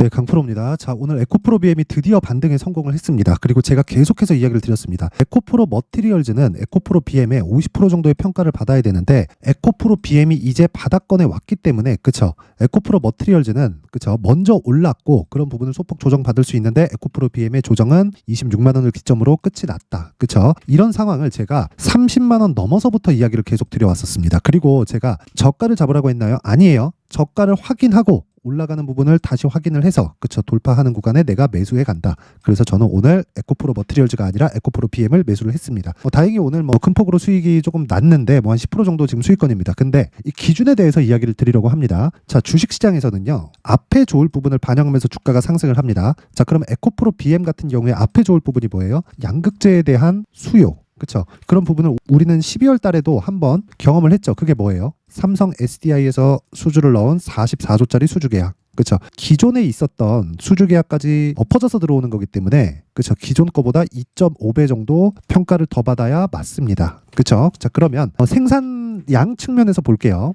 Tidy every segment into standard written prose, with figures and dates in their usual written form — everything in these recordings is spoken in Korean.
네, 강프로입니다. 자, 오늘 에코프로 BM이 드디어 반등에 성공을 했습니다. 그리고 제가 계속해서 이야기를 드렸습니다. 에코프로 머티리얼즈는 에코프로 BM의 50% 정도의 평가를 받아야 되는데 에코프로 BM이 이제 바닥권에 왔기 때문에 그쵸? 에코프로 머티리얼즈는 그쵸? 먼저 올랐고 그런 부분을 소폭 조정받을 수 있는데 에코프로 BM의 조정은 26만 원을 기점으로 끝이 났다. 그쵸? 이런 상황을 제가 30만 원 넘어서부터 이야기를 계속 드려왔었습니다. 그리고 제가 저가를 잡으라고 했나요? 아니에요. 저가를 확인하고 올라가는 부분을 다시 확인을 해서 그쵸 돌파하는 구간에 내가 매수해 간다. 그래서 저는 오늘 에코프로 머티리얼즈가 아니라 에코프로 BM을 매수를 했습니다. 다행히 오늘 큰 폭으로 수익이 조금 났는데 한 10% 정도 지금 수익권입니다. 근데 이 기준에 대해서 이야기를 드리려고 합니다. 자, 주식시장에서는요 앞에 좋을 부분을 반영하면서 주가가 상승을 합니다. 자, 그럼 에코프로 BM 같은 경우에 앞에 좋을 부분이 뭐예요? 양극재에 대한 수요. 그렇죠. 그런 부분을 우리는 12월 달에도 한번 경험을 했죠. 그게 뭐예요? 삼성 SDI에서 수주를 넣은 44조짜리 수주 계약. 그렇죠. 기존에 있었던 수주 계약까지 엎어져서 들어오는 거기 때문에 그렇죠. 기존 거보다 2.5배 정도 평가를 더 받아야 맞습니다. 그렇죠. 자, 그러면 생산량 측면에서 볼게요.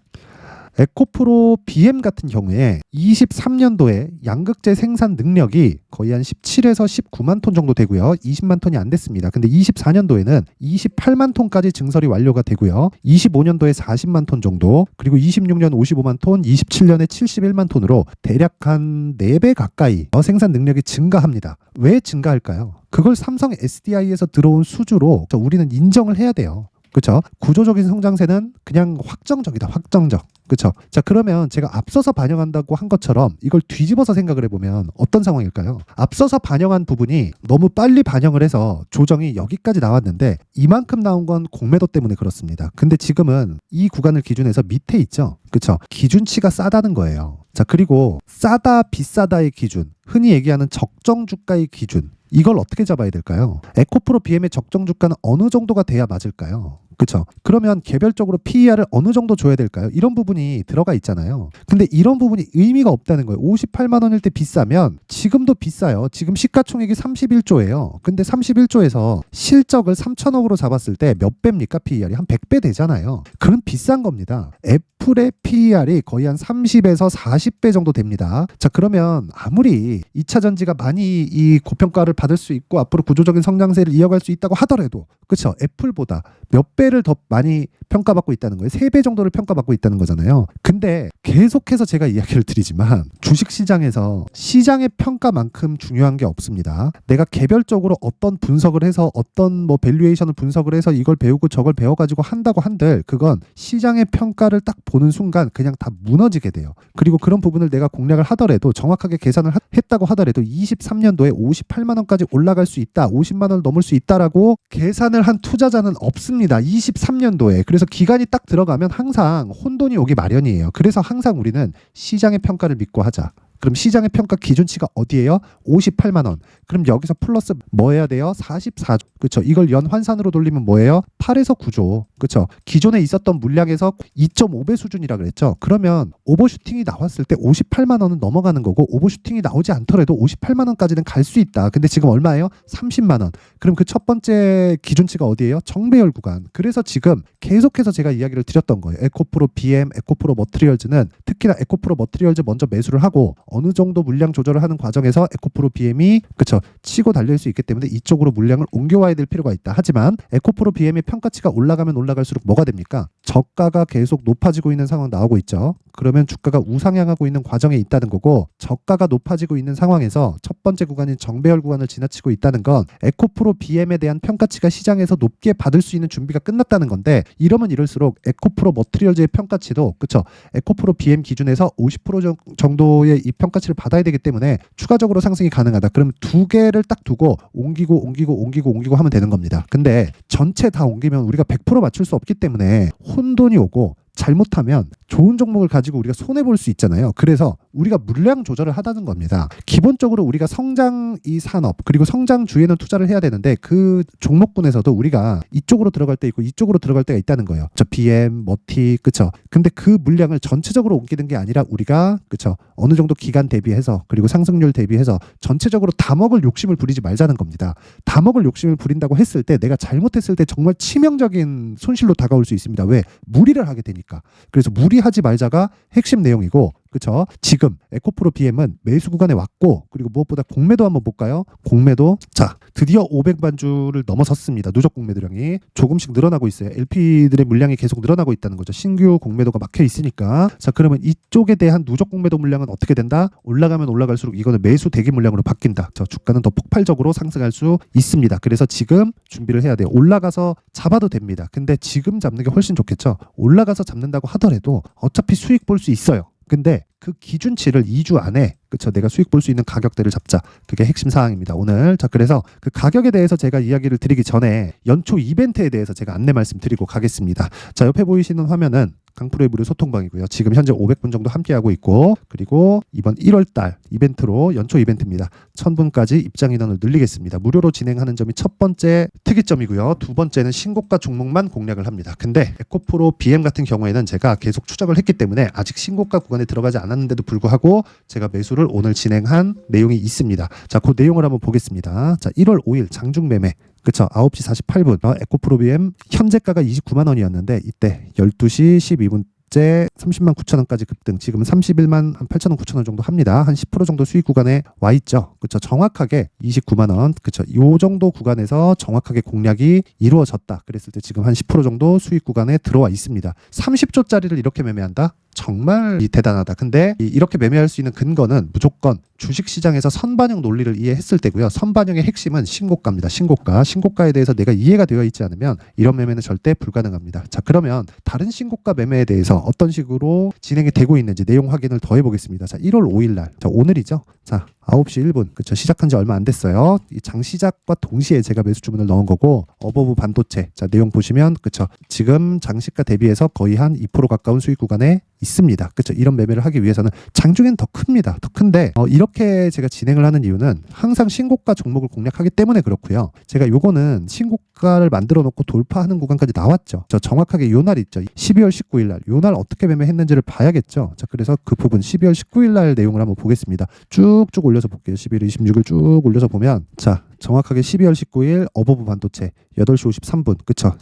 에코프로 BM 같은 경우에 23년도에 양극재 생산 능력이 거의 한 17에서 19만 톤 정도 되고요. 20만 톤이 안 됐습니다. 근데 24년도에는 28만 톤까지 증설이 완료가 되고요. 25년도에 40만 톤 정도, 그리고 26년 55만 톤, 27년에 71만 톤으로 대략 한 4배 가까이 생산 능력이 증가합니다. 왜 증가할까요? 그걸 삼성 SDI에서 들어온 수주로 우리는 인정을 해야 돼요. 그렇죠? 구조적인 성장세는 그냥 확정적이다. 확정적. 그렇죠? 자, 그러면 제가 앞서서 반영한다고 한 것처럼 이걸 뒤집어서 생각을 해보면 어떤 상황일까요? 앞서서 반영한 부분이 너무 빨리 반영을 해서 조정이 여기까지 나왔는데 이만큼 나온 건 공매도 때문에 그렇습니다. 근데 지금은 이 구간을 기준해서 밑에 있죠? 그렇죠? 기준치가 싸다는 거예요. 자, 그리고 싸다 비싸다의 기준, 흔히 얘기하는 적정 주가의 기준, 이걸 어떻게 잡아야 될까요? 에코프로 BM의 적정 주가는 어느 정도가 돼야 맞을까요? 그렇죠? 그러면 개별적으로 PER을 어느 정도 줘야 될까요? 이런 부분이 들어가 있잖아요. 근데 이런 부분이 의미가 없다는 거예요. 58만 원일 때 비싸면 지금도 비싸요. 지금 시가총액이 31조예요. 근데 31조에서 실적을 3천억으로 잡았을 때 몇 배입니까? PER이 한 100배 되잖아요. 그럼 비싼 겁니다. 애플의 PER이 거의 한 30에서 40배 정도 됩니다. 자, 그러면 아무리 2차 전지가 많이 이 고평가를 받을 수 있고 앞으로 구조적인 성장세를 이어갈 수 있다고 하더라도 그렇죠? 애플보다 몇 배를 더 많이 평가받고 있다는 거예요. 3배 정도를 평가받고 있다는 거잖아요. 근데 계속해서 제가 이야기를 드리지만 주식시장에서 시장의 평가만큼 중요한 게 없습니다. 내가 개별적으로 어떤 분석을 해서 어떤 밸류에이션을 분석을 해서 이걸 배우고 저걸 배워가지고 한다고 한들 그건 시장의 평가를 딱 보는 순간 그냥 다 무너지게 돼요. 그리고 그런 부분을 내가 공략을 하더라도 정확하게 계산을 했다고 하더라도 23년도에 58만 원까지 올라갈 수 있다. 50만 원을 넘을 수 있다라고 계산을 한 투자자는 없습니다. 23년도에. 그래서 기간이 딱 들어가면 항상 혼돈이 오기 마련이에요. 그래서 항상 우리는 시장의 평가를 믿고 하자. 그럼 시장의 평가 기준치가 어디예요? 58만 원. 그럼 여기서 플러스 뭐 해야 돼요? 44조. 그렇죠? 이걸 연 환산으로 돌리면 뭐예요? 8에서 9조. 그렇죠? 기존에 있었던 물량에서 2.5배 수준이라 그랬죠. 그러면 오버슈팅이 나왔을 때 58만 원은 넘어가는 거고 오버슈팅이 나오지 않더라도 58만 원까지는 갈 수 있다. 근데 지금 얼마예요? 30만 원. 그럼 그 첫 번째 기준치가 어디예요? 정배열 구간. 그래서 지금 계속해서 제가 이야기를 드렸던 거예요. 에코프로 BM, 에코프로 머티리얼즈는 특히나 에코프로 머티리얼즈 먼저 매수를 하고 어느 정도 물량 조절을 하는 과정에서 에코프로 BM이 그쵸 치고 달릴 수 있기 때문에 이쪽으로 물량을 옮겨와야 될 필요가 있다. 하지만 에코프로 BM의 평가치가 올라가면 올라갈수록 뭐가 됩니까? 저가가 계속 높아지고 있는 상황 나오고 있죠. 그러면 주가가 우상향하고 있는 과정에 있다는 거고 저가가 높아지고 있는 상황에서 첫 번째 구간인 정배열 구간을 지나치고 있다는 건 에코프로 BM에 대한 평가치가 시장에서 높게 받을 수 있는 준비가 끝났다는 건데 이러면 이럴수록 에코프로 머티리얼즈의 평가치도 그쵸 에코프로 BM 기준에서 50% 정도의 이 평가치를 받아야 되기 때문에 추가적으로 상승이 가능하다. 그럼 두 개를 딱 두고 옮기고 하면 되는 겁니다. 근데 전체 다 옮기면 우리가 100% 맞출 수 없기 때문에 혼돈이 오고 잘못하면 좋은 종목을 가지고 우리가 손해볼 수 있잖아요. 그래서 우리가 물량 조절을 하다는 겁니다. 기본적으로 우리가 성장 이 산업 그리고 성장주에는 투자를 해야 되는데 그 종목군에서도 우리가 이쪽으로 들어갈 때 있고 이쪽으로 들어갈 때가 있다는 거예요. 저 BM, 머티, 그쵸? 근데 그 물량을 전체적으로 옮기는 게 아니라 우리가 그쵸? 어느 정도 기간 대비해서 그리고 상승률 대비해서 전체적으로 다 먹을 욕심을 부리지 말자는 겁니다. 다 먹을 욕심을 부린다고 했을 때 내가 잘못했을 때 정말 치명적인 손실로 다가올 수 있습니다. 왜? 무리를 하게 되니까. 그래서 무리하지 말자가 핵심 내용이고 그쵸? 지금 에코프로 BM은 매수 구간에 왔고, 그리고 무엇보다 공매도 한번 볼까요? 공매도 자 드디어 500만 주를 넘어섰습니다. 누적 공매도량이 조금씩 늘어나고 있어요. LP들의 물량이 계속 늘어나고 있다는 거죠. 신규 공매도가 막혀 있으니까. 자, 그러면 이쪽에 대한 누적 공매도 물량은 어떻게 된다? 올라가면 올라갈수록 이거는 매수 대기 물량으로 바뀐다. 저 주가는 더 폭발적으로 상승할 수 있습니다. 그래서 지금 준비를 해야 돼요. 올라가서 잡아도 됩니다. 근데 지금 잡는 게 훨씬 좋겠죠. 올라가서 잡는다고 하더라도 어차피 수익 볼 수 있어요. 근데 그 기준치를 2주 안에 그쵸 내가 수익 볼 수 있는 가격대를 잡자. 그게 핵심 사항입니다. 오늘. 자, 그래서 그 가격에 대해서 제가 이야기를 드리기 전에 연초 이벤트에 대해서 제가 안내 말씀드리고 가겠습니다. 자, 옆에 보이시는 화면은 강프로의 무료 소통방이고요. 지금 현재 500분 정도 함께하고 있고, 그리고 이번 1월달 이벤트로 연초 이벤트입니다. 1000분까지 입장 인원을 늘리겠습니다. 무료로 진행하는 점이 첫 번째 특이점이고요. 두 번째는 신고가 종목만 공략을 합니다. 근데 에코프로 BM 같은 경우에는 제가 계속 추적을 했기 때문에 아직 신고가 구간에 들어가지 않았는데도 불구하고 제가 매수를 오늘 진행한 내용이 있습니다. 자, 그 내용을 한번 보겠습니다. 자, 1월 5일 장중 매매. 그쵸. 9시 48분. 에코프로 BM 현재가가 29만 원이었는데 이때 12시 12분째 30만 9천 원까지 급등. 지금 31만 8천 원 9천 원 정도 합니다. 한 10% 정도 수익 구간에 와 있죠. 그쵸. 정확하게 29만 원. 그쵸. 요 정도 구간에서 정확하게 공략이 이루어졌다. 그랬을 때 지금 한 10% 정도 수익 구간에 들어와 있습니다. 30조짜리를 이렇게 매매한다? 정말 대단하다. 근데 이렇게 매매할 수 있는 근거는 무조건 주식시장에서 선반영 논리를 이해했을 때고요. 선반영의 핵심은 신고가입니다. 신고가에 대해서 내가 이해가 되어 있지 않으면 이런 매매는 절대 불가능합니다. 자, 그러면 다른 신고가 매매에 대해서 어떤 식으로 진행이 되고 있는지 내용 확인을 더 해보겠습니다. 자, 1월 5일 날. 자, 오늘이죠. 자, 9시 1분. 그쵸. 시작한 지 얼마 안 됐어요. 이 장 시작과 동시에 제가 매수 주문을 넣은 거고, 어버브 반도체. 자, 내용 보시면, 그쵸. 지금 장시가 대비해서 거의 한 2% 가까운 수익 구간에 있습니다. 그쵸. 이런 매매를 하기 위해서는 장중엔 더 큽니다. 더 큰데, 이렇게 제가 진행을 하는 이유는 항상 신고가 종목을 공략하기 때문에 그렇고요. 제가 요거는 신고가를 만들어 놓고 돌파하는 구간까지 나왔죠. 저 정확하게 요 날 있죠. 12월 19일 날. 요 날 어떻게 매매했는지를 봐야겠죠. 자, 그래서 그 부분 12월 19일 날 내용을 한번 보겠습니다. 쭉쭉 올려서 볼게요. 11월 26일 쭉 올려서 보면, 자, 정확하게 12월 19일 어버브 반도체 8시 53분. 그쵸.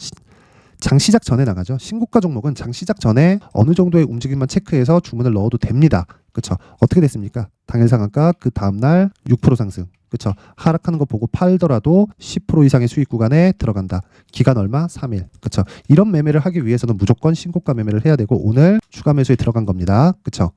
장 시작 전에 나가죠. 신고가 종목은 장 시작 전에 어느 정도의 움직임만 체크해서 주문을 넣어도 됩니다. 그쵸. 어떻게 됐습니까? 당일 상한가 그 다음날 6% 상승. 그쵸. 하락하는 거 보고 팔더라도 10% 이상의 수익 구간에 들어간다. 기간 얼마? 3일. 그쵸. 이런 매매를 하기 위해서는 무조건 신고가 매매를 해야 되고, 오늘 추가 매수에 들어간 겁니다. 그쵸.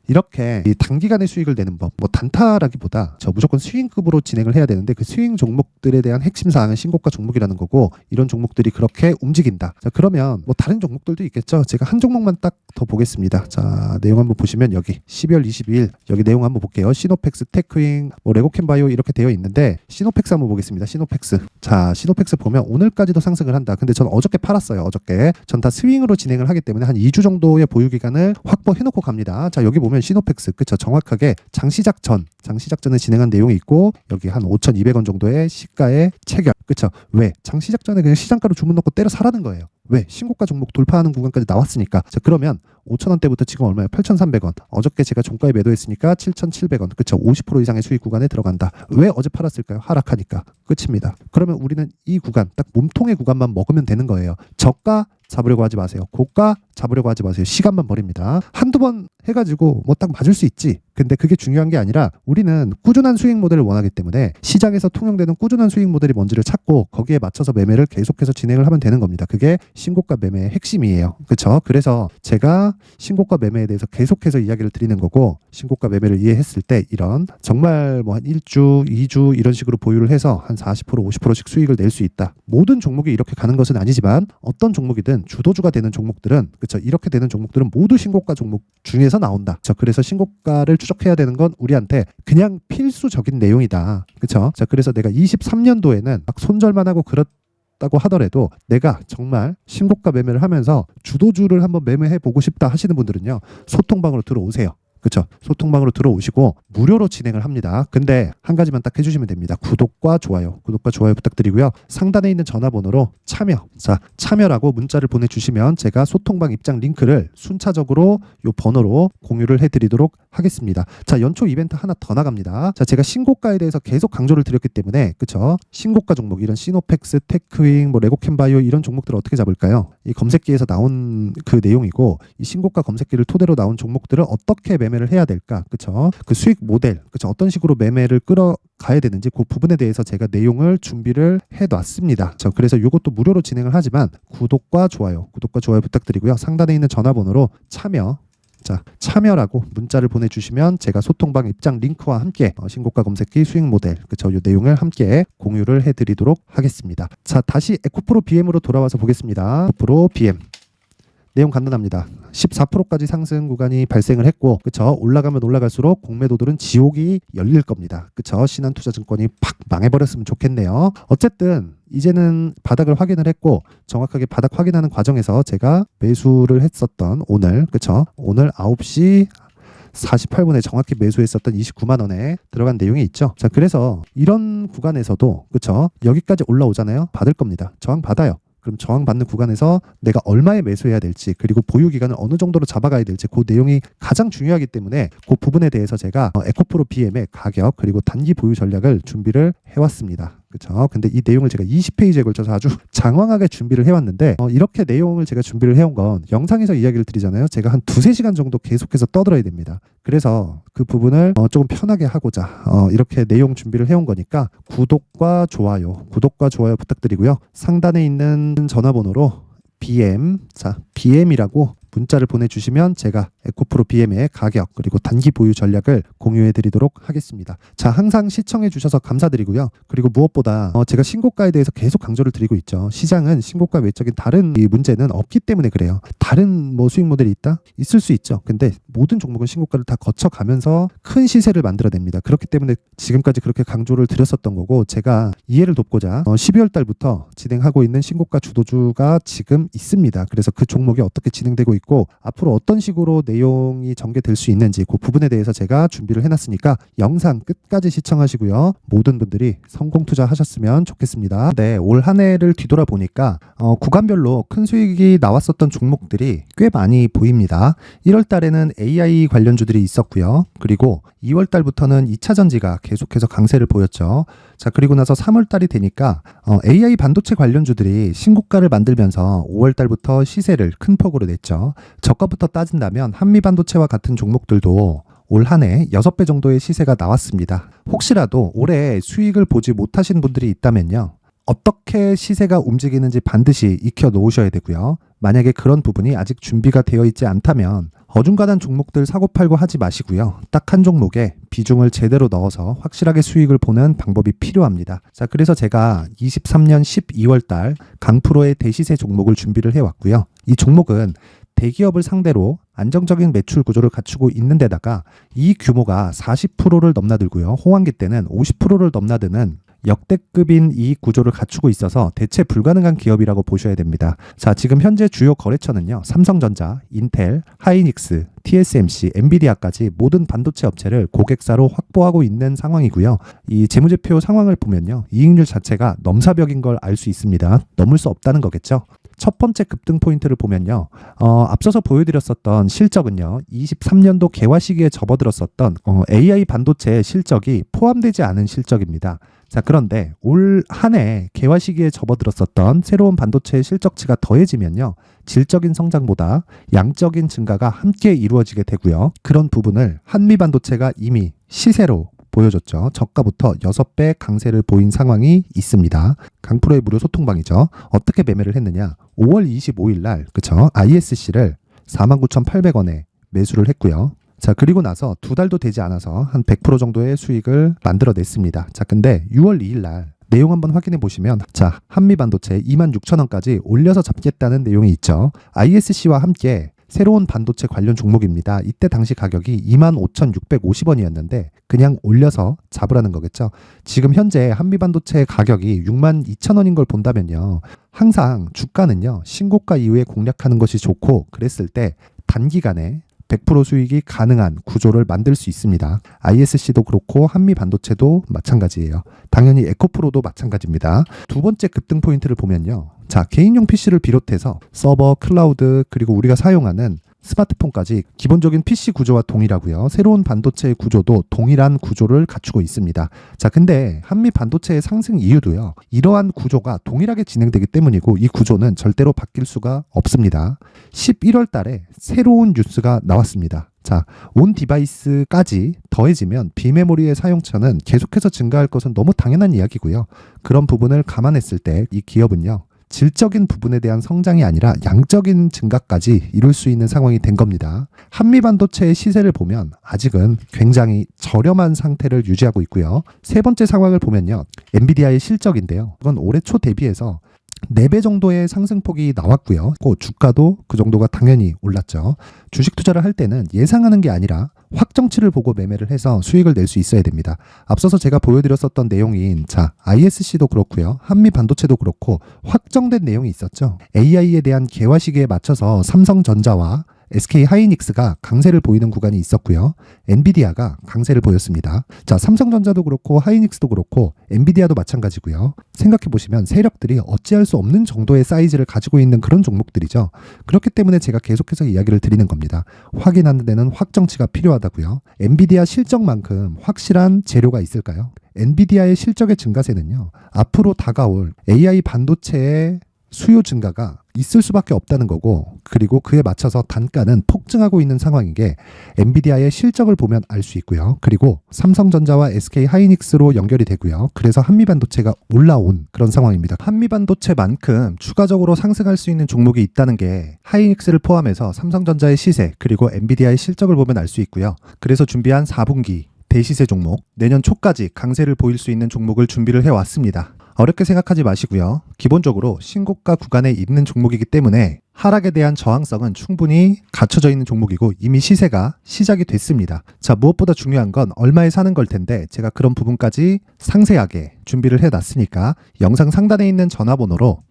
이렇게 이 단기간에 수익을 내는 법, 뭐 단타라기보다 저 무조건 스윙급으로 진행을 해야 되는데, 그 스윙 종목들에 대한 핵심 사항은 신고가 종목이라는 거고, 이런 종목들이 그렇게 움직인다. 자, 그러면 뭐 다른 종목들도 있겠죠. 제가 한 종목만 딱 더 보겠습니다. 자, 내용 한번 보시면 여기 12월 22일 여기 내용 한번 볼게요. 시노펙스, 테크윙, 뭐 레고캠바이오 이렇게 되어 있는데, 시노펙스 한번 보겠습니다. 시노펙스. 자, 시노펙스 보면 오늘까지도 상승을 한다. 근데 전 어저께 팔았어요. 어저께. 전 다 스윙으로 진행을 하기 때문에 한 2주 정도의 보유 기간을 확보해 놓고 갑니다. 자, 여기 보면 시노펙스. 그쵸. 정확하게 장 시작 전에 진행한 내용이 있고, 여기 한 5,200원 정도의 시가의 체결. 그쵸. 왜? 장 시작 전에 그냥 시장가로 주문 넣고 때려 사라는 거예요. 왜? 신고가 종목 돌파하는 구간까지 나왔으니까. 자, 그러면 5,000원대부터 지금 얼마예요? 8,300원. 어저께 제가 종가에 매도했으니까 7,700원. 그쵸. 50% 이상의 수익 구간에 들어간다. 왜 어제 팔았을까요? 하락하니까. 끝입니다. 그러면 우리는 이 구간, 딱 몸통의 구간만 먹으면 되는 거예요. 저가 잡으려고 하지 마세요. 고가 잡으려고 하지 마세요. 시간만 버립니다. 한두 번 해가지고 뭐 딱 맞을 수 있지. 근데 그게 중요한 게 아니라 우리는 꾸준한 수익 모델을 원하기 때문에 시장에서 통용되는 꾸준한 수익 모델이 뭔지를 찾고 거기에 맞춰서 매매를 계속해서 진행을 하면 되는 겁니다. 그게 신고가 매매의 핵심이에요. 그렇죠? 그래서 제가 신고가 매매에 대해서 계속해서 이야기를 드리는 거고, 신고가 매매를 이해했을 때 이런 정말 뭐 한 1주, 2주 이런 식으로 보유를 해서 한 40%, 50%씩 수익을 낼 수 있다. 모든 종목이 이렇게 가는 것은 아니지만 어떤 종목이든 주도주가 되는 종목들은, 그렇죠? 이렇게 되는 종목들은 모두 신고가 종목 중에서 나온다. 그렇죠? 그래서 신고가를 추적해야 되는 건 우리한테 그냥 필수적인 내용이다. 그렇죠? 자, 그래서 내가 23년도에는 막 손절만 하고 그렇다고 하더라도 내가 정말 신고가 매매를 하면서 주도주를 한번 매매해 보고 싶다 하시는 분들은요, 소통방으로 들어오세요. 그쵸? 소통방으로 들어오시고 무료로 진행을 합니다. 근데 한 가지만 딱 해주시면 됩니다. 구독과 좋아요 부탁드리고요. 상단에 있는 전화번호로 참여라고 문자를 보내주시면 제가 소통방 입장 링크를 순차적으로 요 번호로 공유를 해드리도록 하겠습니다. 자, 연초 이벤트 하나 더 나갑니다. 자, 제가 신고가에 대해서 계속 강조를 드렸기 때문에, 그쵸? 신고가 종목, 이런 시노펙스, 테크윙, 레고캠바이오 이런 종목들을 어떻게 잡을까요? 이 검색기에서 나온 그 내용이고, 이 신고가 검색기를 토대로 나온 종목들을 어떻게 매매를 해야 될까? 그쵸? 그 수익 모델, 그쵸? 어떤 식으로 매매를 끌어가야 되는지 그 부분에 대해서 제가 내용을 준비를 해놨습니다. 그래서 이것도 무료로 진행을 하지만 구독과 좋아요 부탁드리고요. 상단에 있는 전화번호로 참여라고 문자를 보내주시면 제가 소통방 입장 링크와 함께 신고가 검색기 수익 모델, 그쵸? 이 내용을 함께 공유를 해드리도록 하겠습니다. 자, 다시 에코프로 BM으로 돌아와서 보겠습니다. 에코프로 BM 내용 간단합니다. 14%까지 상승 구간이 발생을 했고, 그쵸? 올라가면 올라갈수록 공매도들은 지옥이 열릴 겁니다. 그쵸? 신한투자증권이 팍 망해버렸으면 좋겠네요. 어쨌든 이제는 바닥을 확인을 했고, 정확하게 바닥 확인하는 과정에서 제가 매수를 했었던 오늘, 그쵸? 오늘 9시 48분에 정확히 매수했었던 29만 원에 들어간 내용이 있죠. 자, 그래서 이런 구간에서도, 그쵸? 여기까지 올라오잖아요. 받을 겁니다. 저항 받아요. 그럼 저항받는 구간에서 내가 얼마에 매수해야 될지, 그리고 보유 기간을 어느 정도로 잡아가야 될지, 그 내용이 가장 중요하기 때문에 그 부분에 대해서 제가 에코프로 BM의 가격 그리고 단기 보유 전략을 준비를 해왔습니다. 그렇죠? 근데 이 내용을 제가 20페이지에 걸쳐서 아주 장황하게 준비를 해왔는데, 이렇게 내용을 제가 준비를 해온 건 영상에서 이야기를 드리잖아요. 제가 한 2-3시간 정도 계속해서 떠들어야 됩니다. 그래서 그 부분을 조금 편하게 하고자 이렇게 내용 준비를 해온 거니까 구독과 좋아요 부탁드리고요. 상단에 있는 전화번호로 BM이라고 문자를 보내주시면 제가 에코프로 BM의 가격 그리고 단기 보유 전략을 공유해 드리도록 하겠습니다. 자, 항상 시청해 주셔서 감사드리고요. 그리고 무엇보다 제가 신고가에 대해서 계속 강조를 드리고 있죠. 시장은 신고가 외적인 다른 이 문제는 없기 때문에 그래요. 다른 수익 모델이 있다? 있을 수 있죠. 근데 모든 종목은 신고가를 다 거쳐가면서 큰 시세를 만들어냅니다. 그렇기 때문에 지금까지 그렇게 강조를 드렸었던 거고, 제가 이해를 돕고자 12월 달부터 진행하고 있는 신고가 주도주가 지금 있습니다. 그래서 그 종목이 어떻게 진행되고 있고 앞으로 어떤 식으로 내용이 전개될 수 있는지 그 부분에 대해서 제가 준비를 해놨으니까 영상 끝까지 시청하시고요. 모든 분들이 성공 투자하셨으면 좋겠습니다. 네, 올 한 해를 뒤돌아보니까 구간별로 큰 수익이 나왔었던 종목들이 꽤 많이 보입니다. 1월 달에는 AI 관련주들이 있었고요. 그리고 2월 달부터는 2차 전지가 계속해서 강세를 보였죠. 자, 그리고 나서 3월 달이 되니까 AI 반도체 관련주들이 신고가를 만들면서 5월 달부터 시세를 큰 폭으로 냈죠. 저가부터 따진다면 한미반도체와 같은 종목들도 올 한 해 6배 정도의 시세가 나왔습니다. 혹시라도 올해 수익을 보지 못하신 분들이 있다면요, 어떻게 시세가 움직이는지 반드시 익혀 놓으셔야 되고요. 만약에 그런 부분이 아직 준비가 되어 있지 않다면 어중간한 종목들 사고팔고 하지 마시고요. 딱 한 종목에 비중을 제대로 넣어서 확실하게 수익을 보는 방법이 필요합니다. 자, 그래서 제가 23년 12월 달 강프로의 대시세 종목을 준비를 해왔고요. 이 종목은 대기업을 상대로 안정적인 매출 구조를 갖추고 있는 데다가 이 규모가 40%를 넘나들고요. 호황기 때는 50%를 넘나드는 역대급인 이익 구조를 갖추고 있어서 대체 불가능한 기업이라고 보셔야 됩니다. 자, 지금 현재 주요 거래처는요, 삼성전자, 인텔, 하이닉스, TSMC, 엔비디아까지 모든 반도체 업체를 고객사로 확보하고 있는 상황이고요. 이 재무제표 상황을 보면요, 이익률 자체가 넘사벽인 걸 알 수 있습니다. 넘을 수 없다는 거겠죠. 첫 번째 급등 포인트를 보면요, 앞서서 보여드렸었던 실적은요, 23년도 개화 시기에 접어들었었던 AI 반도체 실적이 포함되지 않은 실적입니다. 자, 그런데 올 한 해 개화 시기에 접어들었었던 새로운 반도체 실적치가 더해지면요, 질적인 성장보다 양적인 증가가 함께 이루어지게 되고요. 그런 부분을 한미반도체가 이미 시세로 보여줬죠. 저가부터 6배 강세를 보인 상황이 있습니다. 강프로의 무료 소통방이죠. 어떻게 매매를 했느냐? 5월 25일 날, 그쵸? ISC를 49,800원에 매수를 했고요. 자, 그리고 나서 2달도 되지 않아서 한 100% 정도의 수익을 만들어냈습니다. 자, 근데 6월 2일 날 내용 한번 확인해 보시면, 자, 한미반도체 26,000원까지 올려서 잡겠다는 내용이 있죠. ISC와 함께 새로운 반도체 관련 종목입니다. 이때 당시 가격이 25,650원이었는데 그냥 올려서 잡으라는 거겠죠. 지금 현재 한미반도체 가격이 62,000원인 걸 본다면요, 항상 주가는요, 신고가 이후에 공략하는 것이 좋고, 그랬을 때 단기간에 100% 수익이 가능한 구조를 만들 수 있습니다. ISC도 그렇고 한미반도체도 마찬가지예요. 당연히 에코프로도 마찬가지입니다. 두 번째 급등 포인트를 보면요. 자, 개인용 PC를 비롯해서 서버, 클라우드, 그리고 우리가 사용하는 스마트폰까지 기본적인 PC 구조와 동일하고요. 새로운 반도체의 구조도 동일한 구조를 갖추고 있습니다. 자, 근데 한미 반도체의 상승 이유도요. 이러한 구조가 동일하게 진행되기 때문이고 이 구조는 절대로 바뀔 수가 없습니다. 11월 달에 새로운 뉴스가 나왔습니다. 자, 온 디바이스까지 더해지면 비메모리의 사용처는 계속해서 증가할 것은 너무 당연한 이야기고요. 그런 부분을 감안했을 때 이 기업은요. 질적인 부분에 대한 성장이 아니라 양적인 증가까지 이룰 수 있는 상황이 된 겁니다. 한미반도체의 시세를 보면 아직은 굉장히 저렴한 상태를 유지하고 있고요. 세 번째 상황을 보면요. 엔비디아의 실적인데요. 이건 올해 초 대비해서 4배 정도의 상승폭이 나왔고요. 주가도 그 정도가 당연히 올랐죠. 주식 투자를 할 때는 예상하는 게 아니라 확정치를 보고 매매를 해서 수익을 낼 수 있어야 됩니다. 앞서서 제가 보여드렸었던 내용인 ISC도 그렇고요. 한미반도체도 그렇고 확정된 내용이 있었죠. AI에 대한 개화 시기에 맞춰서 삼성전자와 SK 하이닉스가 강세를 보이는 구간이 있었고요. 엔비디아가 강세를 보였습니다. 자, 삼성전자도 그렇고 하이닉스도 그렇고 엔비디아도 마찬가지고요. 생각해 보시면 세력들이 어찌할 수 없는 정도의 사이즈를 가지고 있는 그런 종목들이죠. 그렇기 때문에 제가 계속해서 이야기를 드리는 겁니다. 확인하는 데는 확정치가 필요하다고요. 엔비디아 실적만큼 확실한 재료가 있을까요? 엔비디아의 실적의 증가세는요. 앞으로 다가올 AI 반도체의 수요 증가가 있을 수밖에 없다는 거고, 그리고 그에 맞춰서 단가는 폭증하고 있는 상황인 게 엔비디아의 실적을 보면 알 수 있고요. 그리고 삼성전자와 SK 하이닉스로 연결이 되고요. 그래서 한미반도체가 올라온 그런 상황입니다. 한미반도체만큼 추가적으로 상승할 수 있는 종목이 있다는 게 하이닉스를 포함해서 삼성전자의 시세 그리고 엔비디아의 실적을 보면 알 수 있고요. 그래서 준비한 4분기 대시세 종목, 내년 초까지 강세를 보일 수 있는 종목을 준비를 해왔습니다. 어렵게 생각하지 마시고요. 기본적으로 신고가 구간에 있는 종목이기 때문에 하락에 대한 저항성은 충분히 갖춰져 있는 종목이고 이미 시세가 시작이 됐습니다. 자, 무엇보다 중요한 건 얼마에 사는 걸 텐데 제가 그런 부분까지 상세하게 준비를 해놨으니까 영상 상단에 있는 전화번호로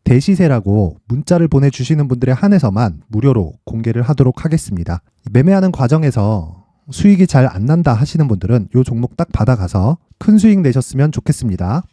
대시세라고 문자를 보내주시는 분들에 한해서만 무료로 공개를 하도록 하겠습니다. 매매하는 과정에서 수익이 잘 안 난다 하시는 분들은 이 종목 딱 받아가서 큰 수익 내셨으면 좋겠습니다.